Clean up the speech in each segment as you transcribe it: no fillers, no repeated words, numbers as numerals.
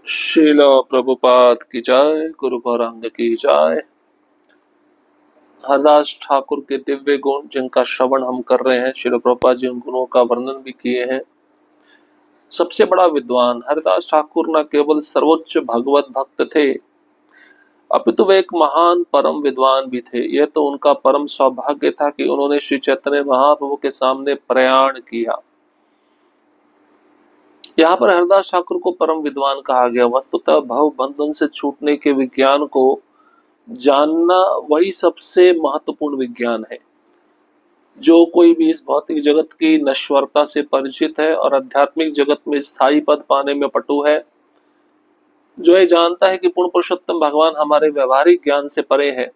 श्रील प्रभुपाद की जय, गुरु गौरांग की जय। हरदास ठाकुर के दिव्य गुण जिनका श्रवण हम कर रहे हैं, श्रील प्रभुपाद जी उन गुणों का वर्णन भी किए हैं। सबसे बड़ा विद्वान हरदास ठाकुर न केवल सर्वोच्च भगवत भक्त थे, अपितु वे एक महान परम विद्वान भी थे। यह तो उनका परम सौभाग्य था कि उन्होंने श्री चैतन्य महाप्रभु के सामने प्रयाण किया। यहाँ पर हरदास ठाकुर को परम विद्वान कहा गया। वस्तुतः भव बंधन से छूटने के विज्ञान को जानना वही सबसे महत्वपूर्ण विज्ञान है। जो कोई भी इस भौतिक जगत की नश्वरता से परिचित है और आध्यात्मिक जगत में स्थायी पद पाने में पटु है, जो ये जानता है कि पूर्ण पुरुषोत्तम भगवान हमारे व्यवहारिक ज्ञान से परे है,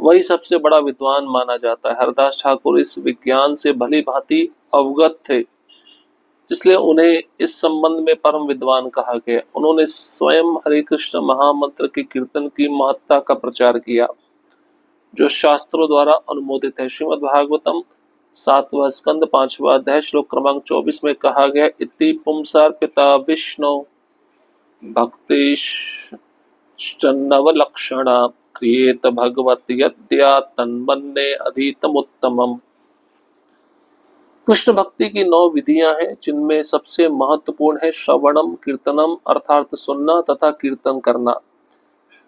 वही सबसे बड़ा विद्वान माना जाता है। हरदास ठाकुर इस विज्ञान से भली भांति अवगत थे, इसलिए उन्हें इस संबंध में परम विद्वान कहा गया। उन्होंने स्वयं हरे कृष्ण महामंत्र के कीर्तन की महत्ता का प्रचार किया, जो शास्त्रों द्वारा अनुमोदित है। श्रीमद् भागवतम 7वां स्कंद 5वां अध्याय श्लोक क्रमांक 24 में कहा गया, इति पुंसार्पिता विष्णु भक्तिश्चन्नवलक्षणा क्रियेत भगवत यद्या तन्मन्ये अधीतमुत्तमम्। कृष्ण भक्ति की 9 विधियां हैं, जिनमें सबसे महत्वपूर्ण है श्रवणम कीर्तनम, अर्थात सुनना तथा कीर्तन करना।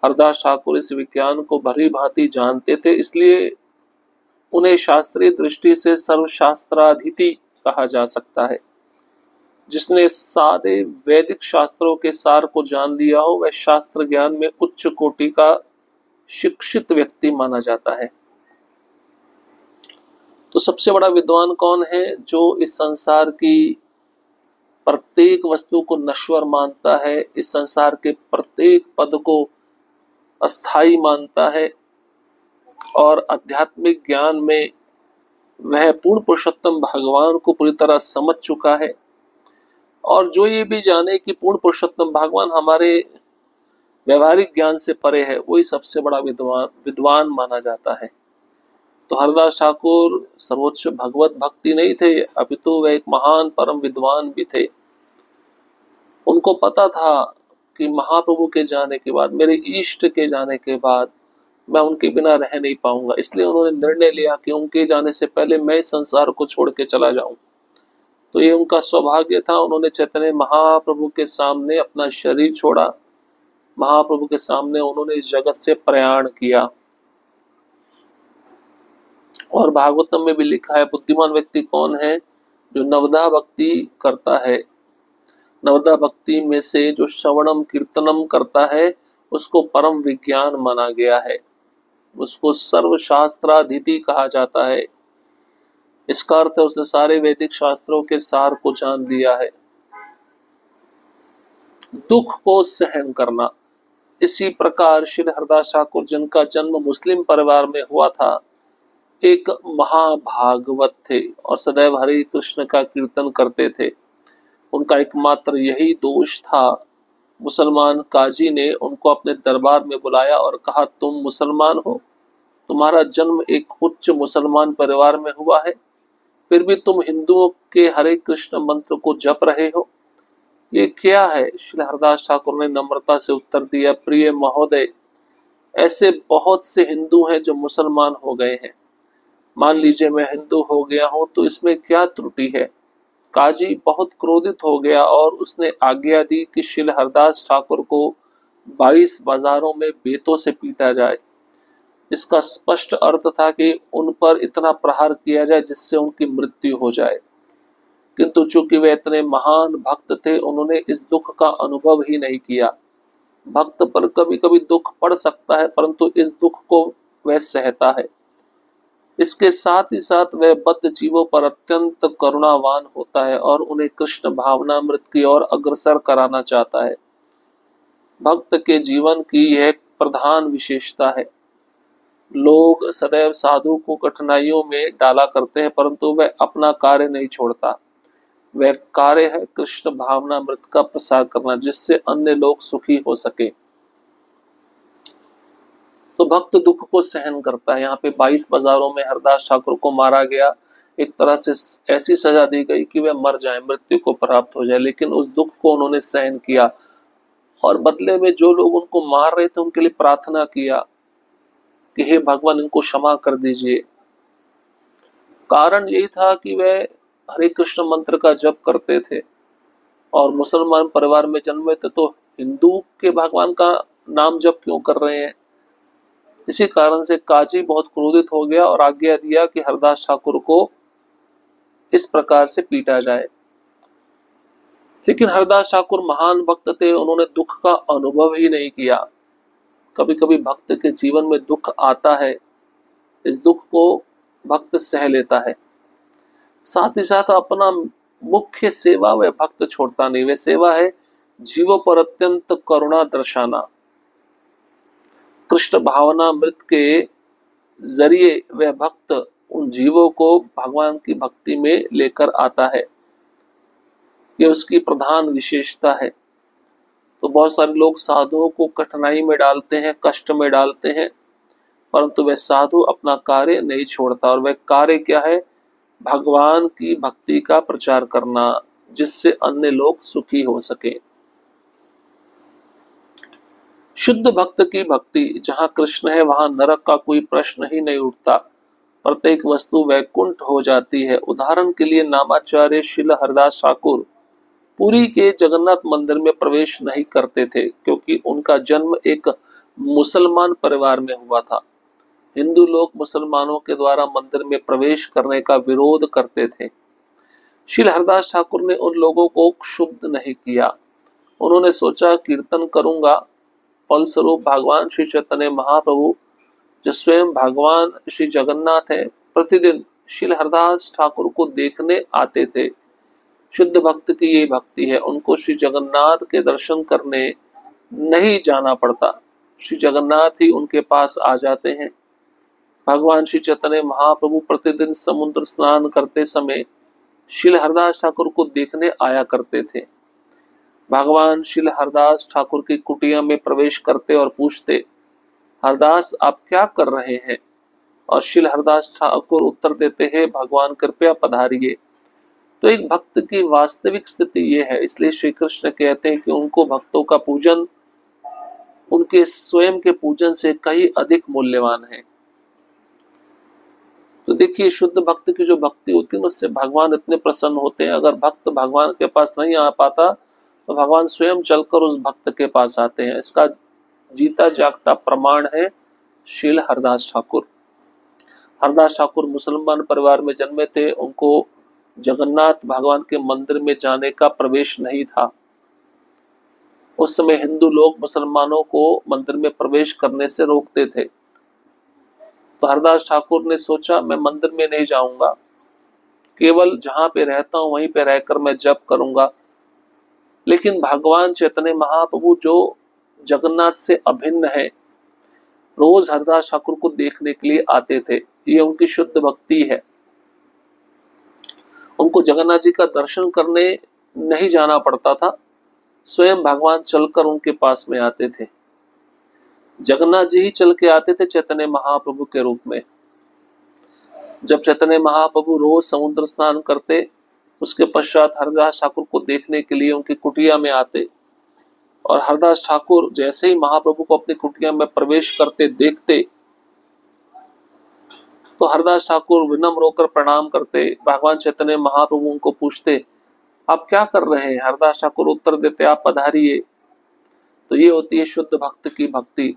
हरदास ठाकुर इस विज्ञान को भली भांति जानते थे, इसलिए उन्हें शास्त्रीय दृष्टि से सर्वशास्त्राधीति कहा जा सकता है। जिसने सारे वैदिक शास्त्रों के सार को जान लिया हो, वह शास्त्र ज्ञान में उच्च कोटि का शिक्षित व्यक्ति माना जाता है। तो सबसे बड़ा विद्वान कौन है? जो इस संसार की प्रत्येक वस्तु को नश्वर मानता है, इस संसार के प्रत्येक पद को अस्थाई मानता है और आध्यात्मिक ज्ञान में वह पूर्ण पुरुषोत्तम भगवान को पूरी तरह समझ चुका है। और जो ये भी जाने कि पूर्ण पुरुषोत्तम भगवान हमारे व्यवहारिक ज्ञान से परे है, वही सबसे बड़ा विद्वान माना जाता है। तो हरदास ठाकुर सर्वोच्च भगवत भक्ति नहीं थे, अपितु वह एक महान परम विद्वान भी थे। उनको पता था कि महाप्रभु के जाने के बाद, मेरे इष्ट के जाने के बाद मैं उनके बिना रह नहीं पाऊंगा, इसलिए उन्होंने निर्णय लिया कि उनके जाने से पहले मैं इस संसार को छोड़ के चला जाऊं। तो ये उनका सौभाग्य था। उन्होंने चैतन्य महाप्रभु के सामने अपना शरीर छोड़ा, महाप्रभु के सामने उन्होंने इस जगत से प्रयाण किया। और भागवतम में भी लिखा है, बुद्धिमान व्यक्ति कौन है? जो नवदा भक्ति करता है। नवदा भक्ति में से जो श्रवणम कीर्तनम करता है, उसको परम विज्ञान माना गया है, उसको सर्वशास्त्राधीति कहा जाता है। इसका अर्थ है उसने सारे वैदिक शास्त्रों के सार को जान लिया है। दुख को सहन करना। इसी प्रकार श्री हरदास ठाकुर, जिनका जन्म मुस्लिम परिवार में हुआ था, एक महाभागवत थे और सदैव हरे कृष्ण का कीर्तन करते थे। उनका एकमात्र यही दोष था। मुसलमान काजी ने उनको अपने दरबार में बुलाया और कहा, तुम मुसलमान हो, तुम्हारा जन्म एक उच्च मुसलमान परिवार में हुआ है, फिर भी तुम हिंदुओं के हरे कृष्ण मंत्र को जप रहे हो, ये क्या है? श्री हरदास ठाकुर ने नम्रता से उत्तर दिया, प्रिय महोदय, ऐसे बहुत से हिंदू हैं जो मुसलमान हो गए हैं। मान लीजिए मैं हिंदू हो गया हूं, तो इसमें क्या त्रुटि है? काजी बहुत क्रोधित हो गया और उसने आज्ञा दी कि श्री हरदास ठाकुर को 22 बाजारों में बेतों से पीटा जाए। इसका स्पष्ट अर्थ था कि उन पर इतना प्रहार किया जाए जिससे उनकी मृत्यु हो जाए। किंतु चूंकि वे इतने महान भक्त थे, उन्होंने इस दुख का अनुभव ही नहीं किया। भक्त पर कभी कभी दुख पड़ सकता है, परंतु इस दुख को वह सहता है। इसके साथ ही साथ वह बद्ध जीवों पर अत्यंत करुणावान होता है और उन्हें कृष्ण भावनामृत की ओर अग्रसर कराना चाहता है। भक्त के जीवन की यह प्रधान विशेषता है। लोग सदैव साधु को कठिनाइयों में डाला करते हैं, परंतु वह अपना कार्य नहीं छोड़ता। वह कार्य है कृष्ण भावनामृत का प्रसार करना, जिससे अन्य लोग सुखी हो सके। तो भक्त दुख को सहन करता है। यहाँ पे 22 बाजारों में हरदास ठाकुर को मारा गया। एक तरह से ऐसी सजा दी गई कि वह मर जाए, मृत्यु को प्राप्त हो जाए, लेकिन उस दुख को उन्होंने सहन किया। और बदले में जो लोग उनको मार रहे थे उनके लिए प्रार्थना किया कि हे भगवान इनको क्षमा कर दीजिए। कारण यही था कि वे हरे कृष्ण मंत्र का जप करते थे और मुसलमान परिवार में जन्मे थे, तो हिंदू के भगवान का नाम जप क्यों कर रहे हैं। इसी कारण से काजी बहुत क्रोधित हो गया और आज्ञा दिया कि हरदास ठाकुर को इस प्रकार से पीटा जाए। लेकिन हरदास ठाकुर महान भक्त थे, उन्होंने दुख का अनुभव ही नहीं किया। कभी कभी भक्त के जीवन में दुख आता है, इस दुख को भक्त सह लेता है, साथ ही साथ अपना मुख्य सेवा वह भक्त छोड़ता नहीं। वह सेवा है जीवों पर अत्यंत करुणा दर्शाना। कृष्ण भावनामृत के जरिए वह भक्त उन जीवों को भगवान की भक्ति में लेकर आता है, यह उसकी प्रधान विशेषता है। तो बहुत सारे लोग साधुओं को कठिनाई में डालते हैं, कष्ट में डालते हैं, परंतु वह साधु अपना कार्य नहीं छोड़ता। और वह कार्य क्या है? भगवान की भक्ति का प्रचार करना, जिससे अन्य लोग सुखी हो सके। शुद्ध भक्त की भक्ति, जहां कृष्ण है वहां नरक का कोई प्रश्न ही नहीं उठता, प्रत्येक वस्तु वैकुंठ हो जाती है। उदाहरण के लिए नामाचार्य श्रील हरदास ठाकुर पुरी के जगन्नाथ मंदिर में प्रवेश नहीं करते थे, क्योंकि उनका जन्म एक मुसलमान परिवार में हुआ था। हिंदू लोग मुसलमानों के द्वारा मंदिर में प्रवेश करने का विरोध करते थे। श्रील हरदास ठाकुर ने उन लोगों को क्षुब्ध नहीं किया। उन्होंने सोचा कीर्तन करूंगा। फलस्वरूप भगवान श्री चैतन्य महाप्रभु, जो स्वयं भगवान श्री जगन्नाथ है, प्रतिदिन श्रील हरदास ठाकुर को देखने आते थे। शुद्ध भक्त की ये भक्ति है, उनको श्री जगन्नाथ के दर्शन करने नहीं जाना पड़ता, श्री जगन्नाथ ही उनके पास आ जाते हैं। भगवान श्री चैतन्य महाप्रभु प्रतिदिन समुद्र स्नान करते समय श्रील हरदास ठाकुर को देखने आया करते थे। भगवान श्रील हरदास ठाकुर की कुटिया में प्रवेश करते और पूछते, हरदास आप क्या कर रहे हैं? और श्रील हरदास ठाकुर उत्तर देते हैं, भगवान कृपया पधारिए। तो एक भक्त की वास्तविक स्थिति ये है। इसलिए श्री कृष्ण कहते हैं कि उनको भक्तों का पूजन उनके स्वयं के पूजन से कहीं अधिक मूल्यवान है। तो देखिए, शुद्ध भक्त की जो भक्ति होती है उससे भगवान इतने प्रसन्न होते हैं। अगर भक्त भगवान के पास नहीं आ पाता तो भगवान स्वयं चलकर उस भक्त के पास आते हैं। इसका जीता जागता प्रमाण है श्रील हरदास ठाकुर। हरदास ठाकुर मुसलमान परिवार में जन्मे थे, उनको जगन्नाथ भगवान के मंदिर में जाने का प्रवेश नहीं था। उस समय हिंदू लोग मुसलमानों को मंदिर में प्रवेश करने से रोकते थे। तो हरदास ठाकुर ने सोचा, मैं मंदिर में नहीं जाऊंगा, केवल जहां पे रहता हूं वहीं पे रहकर मैं जप करूंगा। लेकिन भगवान चैतन्य महाप्रभु जो जगन्नाथ से अभिन्न है, रोज हरदास ठाकुर को देखने के लिए आते थे। ये उनकी शुद्ध भक्ति है। उनको जगन्नाथ जी का दर्शन करने नहीं जाना पड़ता था, स्वयं भगवान चलकर उनके पास में आते थे। जगन्नाथ जी ही चल के आते थे चैतन्य महाप्रभु के रूप में। जब चैतन्य महाप्रभु रोज समुद्र स्नान करते, उसके पश्चात हरदास ठाकुर को देखने के लिए उनकी कुटिया में आते, और हरदास ठाकुर जैसे ही महाप्रभु को अपनी कुटिया में प्रवेश करते देखते तो हरदास ठाकुर विनम्र होकर प्रणाम करते। भगवान चैतन्य महाप्रभु उनको पूछते, आप क्या कर रहे हैं? हरदास ठाकुर उत्तर देते, आप पधारिए। तो ये होती है शुद्ध भक्त की भक्ति।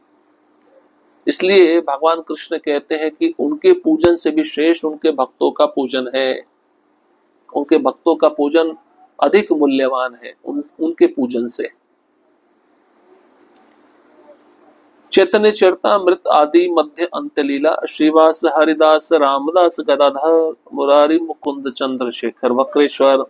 इसलिए भगवान कृष्ण कहते हैं कि उनके पूजन से भी श्रेष्ठ उनके भक्तों का पूजन है। उनके भक्तों का पूजन अधिक मूल्यवान है उनके पूजन से। चैतन्य चरितामृत आदि मध्य अंत लीला, श्रीवास हरिदास रामदास गदाधर मुरारी मुकुंद चंद्रशेखर वक्रेश्वर,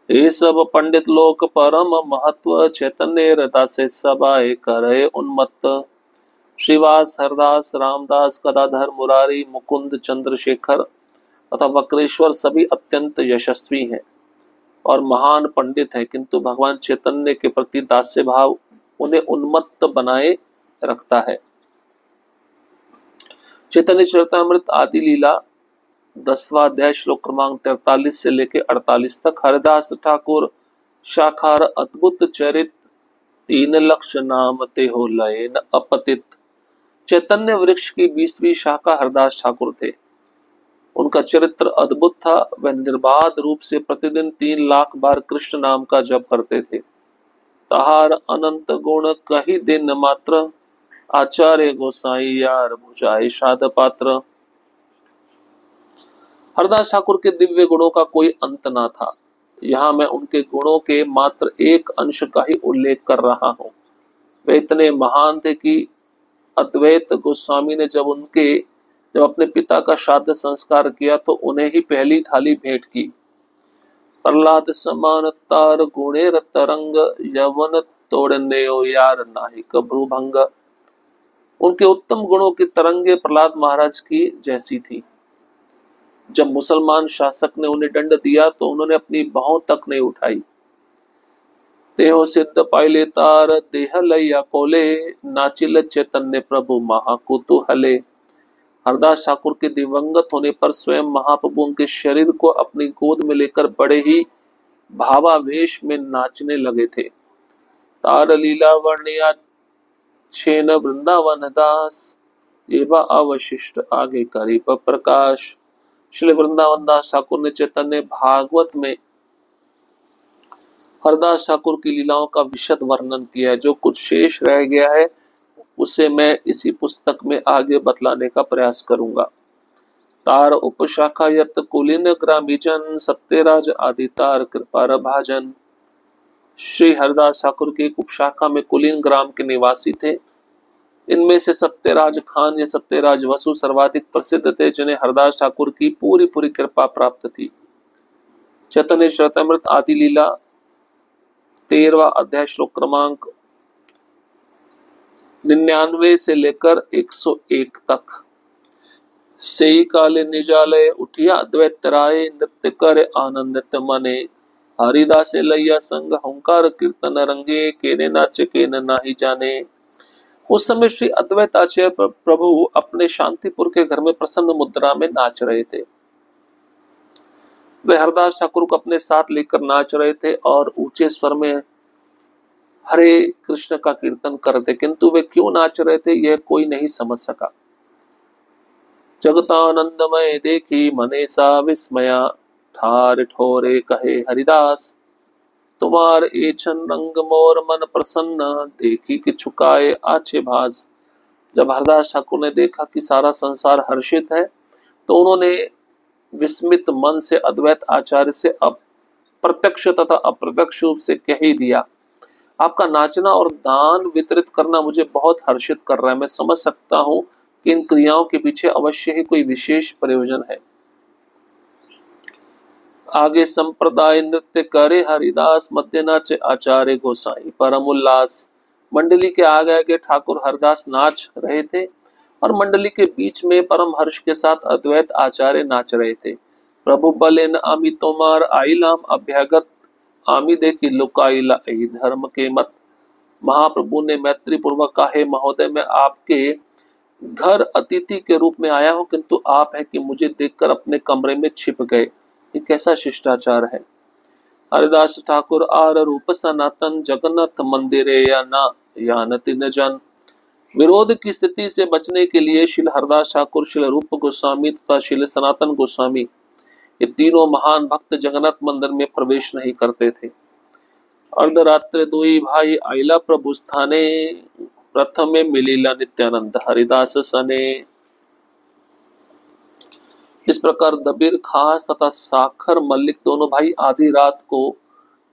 ये सब पंडित लोक परम महत्व, चैतन्य रता से सबाए करे उन्मत्त। श्रीवास हरदास रामदास गदाधर मुरारी मुकुंद चंद्रशेखर तथा वक्रेश्वर सभी अत्यंत यशस्वी हैं और महान पंडित हैं, किंतु भगवान चैतन्य के प्रति दास्य भाव उन्हें उन्मत्त बनाए रखता है। चैतन्य चरितामृत आदि लीला 10वां अध्याय श्लोक क्रमांक 43 से लेकर 48 तक। हरिदास ठाकुर शाखार अद्भुत चरित तीन लक्ष नाम ते हो लय न अपतित। चैतन्य वृक्ष की 20वीं शाखा हरदास ठाकुर थे। उनका चरित्र अद्भुत था। वह निर्बाध रूप से प्रतिदिन 3 लाख बार कृष्ण नाम का जप करते थे। तहार अनंत गुण कही दिन मात्र, आचार्य गोसाई यार बुझाए शाद पात्र। हरदास ठाकुर के दिव्य गुणों का कोई अंत ना था। यहाँ मैं उनके गुणों के मात्र एक अंश का ही उल्लेख कर रहा हूँ। वे इतने महान थे कि अद्वैत गोस्वामी ने जब अपने पिता का श्राद्ध संस्कार किया तो उन्हें ही पहली थाली भेंट की। प्रहलाद समान तार गुणे तरंग, यवन तोड़ने यार नाहि कब्रु भंग। उनके उत्तम गुणों की तरंगे प्रहलाद महाराज की जैसी थी। जब मुसलमान शासक ने उन्हें दंड दिया तो उन्होंने अपनी बाहों तक नहीं उठाई। तेहो सिद्ध पाइले तार देह लैया कोले, नाचिल चैतन्य प्रभु महाकुतूहले। हरदास ठाकुर के दिवंगत होने पर स्वयं महाप्रभु उनके शरीर को अपनी गोद में लेकर बड़े ही भावावेश में नाचने लगे थे। तार लीला वर्णिया छेन वृंदावन दास, एवं अवशिष्ट आगे करी प्रकाश। श्री वृंदावन दास ठाकुर ने चैतन्य भागवत में हरदास ठाकुर की लीलाओं का विशद वर्णन किया है। जो कुछ शेष रह गया है उसे मैं इसी पुस्तक में आगे बतलाने का प्रयास करूंगा। तार उपशाखा यत कुलीन ग्रामीजन, सत्यराज आदि तार कृपा भाजन। श्री हरदास ठाकुर की एक उपशाखा में कुलीन ग्राम के निवासी थे। इनमें से सत्यराज खान या सत्यराज वसु सर्वाधिक प्रसिद्ध थे, जिन्हें हरदास ठाकुर की पूरी पूरी कृपा प्राप्त थी। चैतन्य चरितामृत आदि लीला 13वां अध्याय श्लोक क्रमांक 99 से लेकर 101 तक। सेई काले निजालय उठिया अद्वैत राय, नृत्य कर आनंदित मने। हरिदास लैया संग हुंकार कीर्तन रंगे, केने नाचे केने नाही जाने। उस समय श्री अद्वैत आचार्य प्रभु अपने शांतिपुर के घर में प्रसन्न मुद्रा में नाच रहे थे। वे हरदास ठाकुर को अपने साथ लेकर नाच रहे थे और ऊंचे स्वर में हरे कृष्ण का कीर्तन कर रहे थे, किंतु वे क्यों नाच रहे थे यह कोई नहीं समझ सका। जगतानंदमय देखी मने सा विस्मया, ठार ठोरे कहे हरिदास, तुम्हार एछन रंग मोर मन प्रसन्न, देखी कि छुकाए आछे भास। जब हरदास ठाकुर ने देखा कि सारा संसार हर्षित है तो उन्होंने विस्मित मन से अद्वैत आचार्य से प्रत्यक्ष तथा अप्रत्यक्ष रूप से कह ही दिया, आपका नाचना और दान वितरित करना मुझे बहुत हर्षित कर रहा है। मैं समझ सकता हूं कि इन क्रियाओं के पीछे अवश्य ही कोई विशेष प्रयोजन है। आगे संप्रदाय नृत्य करे हरिदास, मध्य नाचे आचार्य गोसाई परम उल्लास। मंडली के आगे आगे ठाकुर हरदास नाच रहे थे और मंडली के बीच में परम हर्ष के साथ अद्वैत आचार्य नाच रहे थे। प्रभु बलेन आमी तोमार आइलाम अभ्यागत, आमी देखी लुकाइला धर्म के मत। महाप्रभु ने मैत्री पूर्वक कहा, हे महोदय, मैं आपके घर अतिथि के रूप में आया हूं, किंतु आप है कि मुझे देखकर अपने कमरे में छिप गए। ये कैसा शिष्टाचार है। हरिदास ठाकुर आर रूप सनातन, जगन्नाथ मंदिरे या ना यानति न जन। विरोध की स्थिति से बचने के लिए श्री हरदास ठाकुर, श्री रूप गोस्वामी तथा श्री सनातन गोस्वामी, ये तीनों महान भक्त जगन्नाथ मंदिर में प्रवेश नहीं करते थे। अर्धरात्र दुई भाई आइला प्रभु स्थाने, प्रथमे मिलीला नित्यानंद हरिदास सने। इस प्रकार दबीर खास तथा साखर मल्लिक दोनों भाई आधी रात को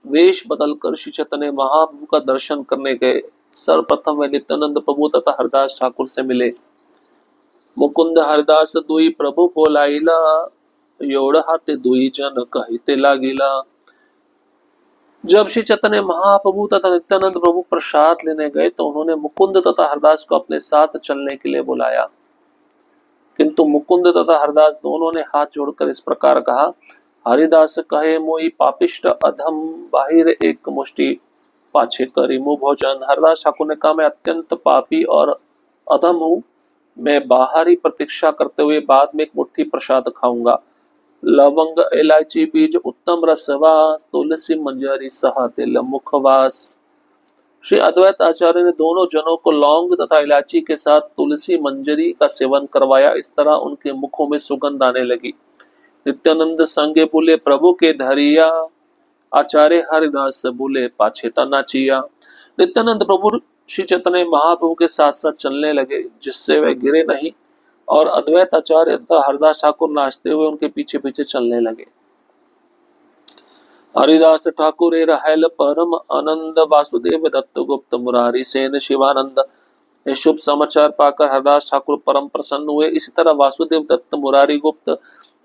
वेश बदलकर श्री चैतन्य महाप्रभु का दर्शन करने गए। सर्वप्रथम वे नित्यानंद प्रभु तथा हरदास ठाकुर से मिले। मुकुंद हरदास दुई प्रभु बोलाइला, योड़ हाथे दुई जन कहते लागिला। जब श्री चैतन्य महाप्रभु तथा नित्यानंद प्रभु प्रसाद लेने गए तो उन्होंने मुकुंद तथा हरदास को अपने साथ चलने के लिए बुलाया, किंतु मुकुंद तथा हरदास दोनों ने हाथ जोड़कर इस प्रकार कहा, हरिदास कहे मोई पापिष्ट अधम, बाहिर एक मुष्टि पाछे करी मुंह भोजन। हरदास ठाकुर ने कहा, मैं अत्यंत पापी और अधम हूँ, मैं बाहर ही प्रतीक्षा करते हुए बाद में एक मुट्ठी प्रसाद खाऊंगा। लवंग इलायची बीज उत्तम रसवास, तुलसी मंजरी सहा तिल मुखवास। श्री अद्वैत आचार्य ने दोनों जनों को लौंग तथा इलायची के साथ तुलसी मंजरी का सेवन करवाया। इस तरह उनके मुखों में सुगंध आने लगी। नित्यानंद संगे बोले प्रभु के धरिया, आचार्य हरिदास बोले पाछेता नाचिया। नित्यानंद प्रभु श्री चैतन्य महाप्रभु के साथ साथ चलने लगे, जिससे वे गिरे नहीं, और अद्वैत आचार्य तथा हरदास ठाकुर नाचते हुए उनके पीछे पीछे चलने लगे। हरिदास ठाकुर रहल परम आनंद, वासुदेव दत्त गुप्त मुरारी सेन शिवानंद। ये शुभ समाचार पाकर हरदास ठाकुर परम प्रसन्न हुए। इसी तरह वासुदेव दत्त, मुरारी गुप्त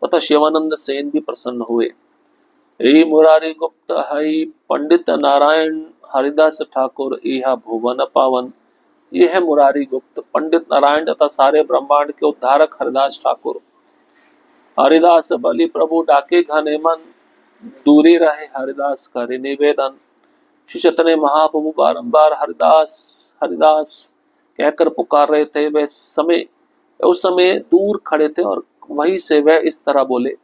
तथा शिवानंद सेन भी प्रसन्न हुए। यही मुरारी गुप्त हई पंडित नारायण हरिदास ठाकुर यह भुवन पावन। ये है मुरारी गुप्त, पंडित नारायण तथा सारे ब्रह्मांड के उद्धारक हरिदास ठाकुर। हरिदास बलि प्रभु डाके घने मन, दूरी रहे हरिदास करे निवेदन। श्री चैतन्य महाप्रभु बारंबार हरिदास हरिदास कहकर पुकार रहे थे। वे उस समय दूर खड़े थे और वहीं से वह इस तरह बोले,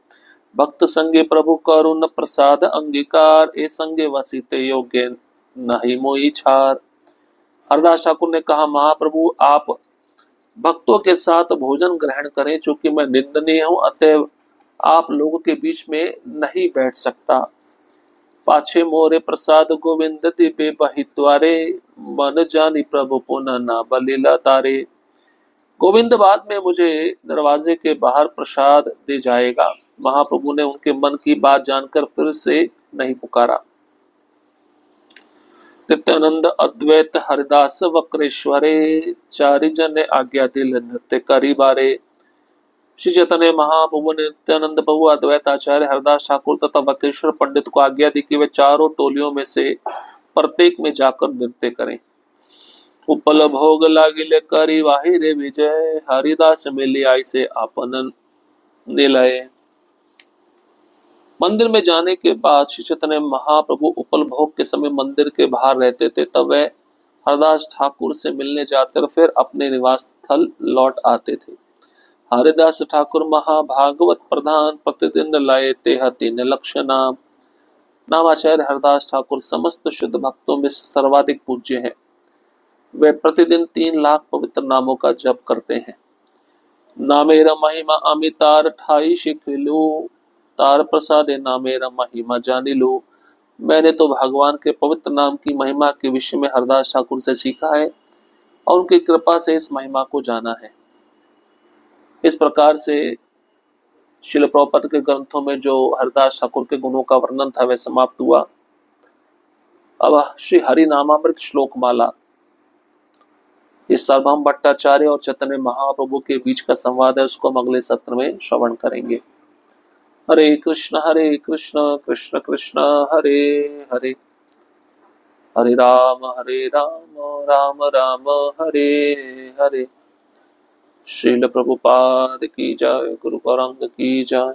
भक्त संगे प्रभु करुण प्रसाद अंगीकार, ए संगे वसिते योग्य नहीं मोई छार। हरदास ठाकुर ने कहा, महाप्रभु आप भक्तों के साथ भोजन ग्रहण करें, चूंकि मैं निंदनीय हूं, अतएव आप लोगों के बीच में नहीं बैठ सकता। पाछे मोरे प्रसाद गोविंद दिबे बहित्वारे, मन जानी प्रभु पुनः ना बलिला तारे। गोविंद बाद में मुझे दरवाजे के बाहर प्रसाद दे जाएगा। महाप्रभु ने उनके मन की बात जानकर फिर से नहीं पुकारा। नित्यानंद अद्वैत हरिदास वक्रेश्वरे, चारि जन आज्ञा दिल नृत्य करी बारे। श्री चैतन्य महाप्रभु ने नित्यानंद प्रभु, अद्वैत आचार्य हरदास ठाकुर तथा वक्रेश्वर पंडित को आज्ञा दी कि वे चारों टोलियों में से प्रत्येक में जाकर नृत्य करें। उपल भोग लागिले करी वाहि रे विजय, हरिदास मिली आई से आपन निलय। मंदिर में जाने के बाद श्री चैतन्य महाप्रभु उपल भोग के समय मंदिर के बाहर रहते थे। तब वे हरदास ठाकुर से मिलने जाते और फिर अपने निवास स्थल लौट आते थे। हरिदास ठाकुर महाभागवत प्रधान, प्रतिदिन लाए तेह तीन लक्ष नाम। नामाचार्य हरदास ठाकुर समस्त शुद्ध भक्तों में सर्वाधिक पूज्य हैं। वे प्रतिदिन 3 लाख पवित्र नामों का जप करते हैं। नामेरा महिमा अमितार ठाई शिखिलू, तार प्रसादे नामेरा महिमा जानी लो। मैंने तो भगवान के पवित्र नाम की महिमा के विषय में हरदास ठाकुर से सीखा है और उनकी कृपा से इस महिमा को जाना है। इस प्रकार से श्रील प्रभुपाद के ग्रंथों में जो हरदास ठाकुर के गुणों का वर्णन था वह समाप्त हुआ। अब श्री हरि नामामृत श्लोक माला, इस सार्वभौम भट्टाचार्य और चैतन्य महाप्रभु के बीच का संवाद है, उसको हम अगले सत्र में श्रवण करेंगे। हरे कृष्ण कृष्ण कृष्ण हरे हरे, हरे राम राम राम हरे हरे। श्रील प्रभुपाद की जय, गुरु गौरांग की जय।